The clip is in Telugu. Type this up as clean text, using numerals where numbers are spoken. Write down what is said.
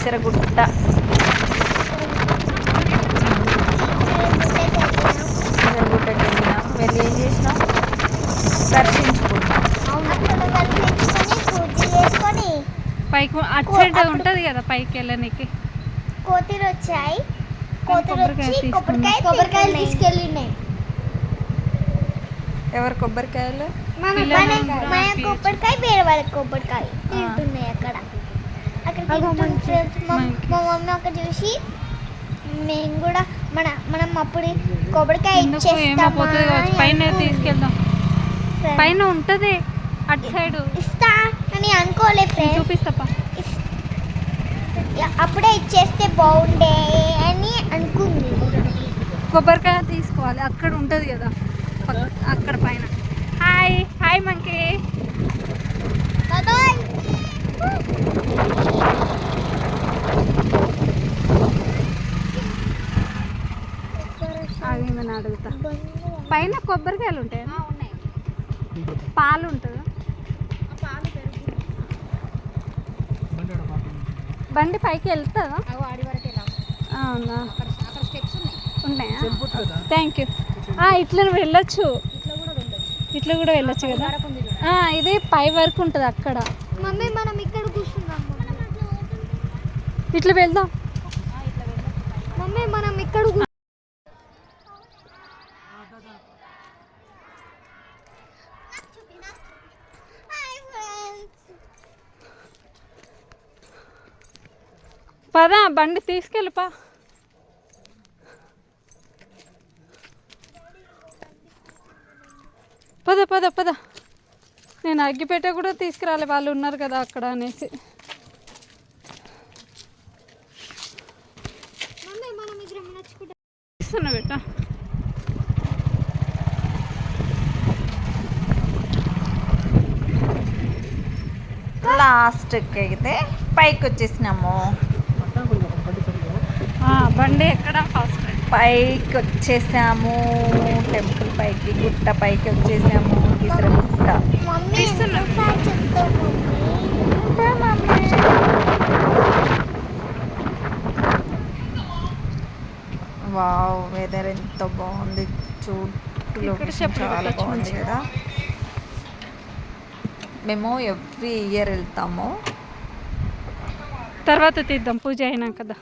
కిసరగుట్ట. కిసరగుట్టకి వెళ్ళినాం. వెళ్ళి ఏం చేసినాం? దర్శించుకున్నాం. పైకి అటు సైడ్ ఉంటుంది కదా పైకి వెళ్ళడానికి. కోతులు వచ్చాయి. కొబ్బరికాయలు తీసుకెళ్ళినాయి. ఎవరు కొబ్బరికాయలు? కొబ్బరికాయ వేరే వాళ్ళకి కొబ్బరికాయ తింటున్నాయి అక్కడ. మా మమ్మీ అక్కడ చూసి మేము కూడా మనం అప్పుడు కొబ్బరికాయ పైన తీసుకెళ్దాం. పైన ఉంటుంది అటు సైడ్. ఇస్తా అని అనుకోలే ఫ్రెండ్. చూపిస్తా. అప్పుడే ఇచ్చేస్తే బాగుండే అని అనుకుంది. కొబ్బరికాయ తీసుకోవాలి, అక్కడ ఉంటుంది కదా అక్కడ పైన. Hi hi monkey. ఆగేమని అడుగుతా. పైన కొబ్బరికాయలు ఉంటాయి, పాలు ఉంటుందా? బండి పైకి వెళ్తుందా? అవునా, ఉన్నాయా? Thank you. ఇట్లా వెళ్ళొచ్చు, ఇట్లా కూడా వెళ్ళొచ్చు కదా. ఇది పై వరకు ఉంటుంది అక్కడ. మమ్మీ మనం ఇక్కడ కూర్చున్నాం. ఇట్లా వెళ్దాం. మమ్మీ మనం ఇక్కడ పదా, బండి తీసుకెళ్ళిపా. పద పద పద. నేను అగ్గిపెట్ట కూడా తీసుకురాలి, వాళ్ళు ఉన్నారు కదా అక్కడ అనేసి. ఇస్తున్నా బెట్ట. లాస్ట్కి అయితే పైకి వచ్చేసినాము. బండి ఎక్కడ? ఫస్ట్ పైకి వచ్చేసాము, టెంపుల్ పైకి, గుట్ట పైకి వచ్చేసాము. కిసరగుట్ట. వావ్, వెదర్ ఎంత బాగుంది. చాలా బాగుంది కదా. మేము ఎవ్రీ ఇయర్ వెళ్తాము. తర్వాత తీద్దాం పూజ అయినా కదా.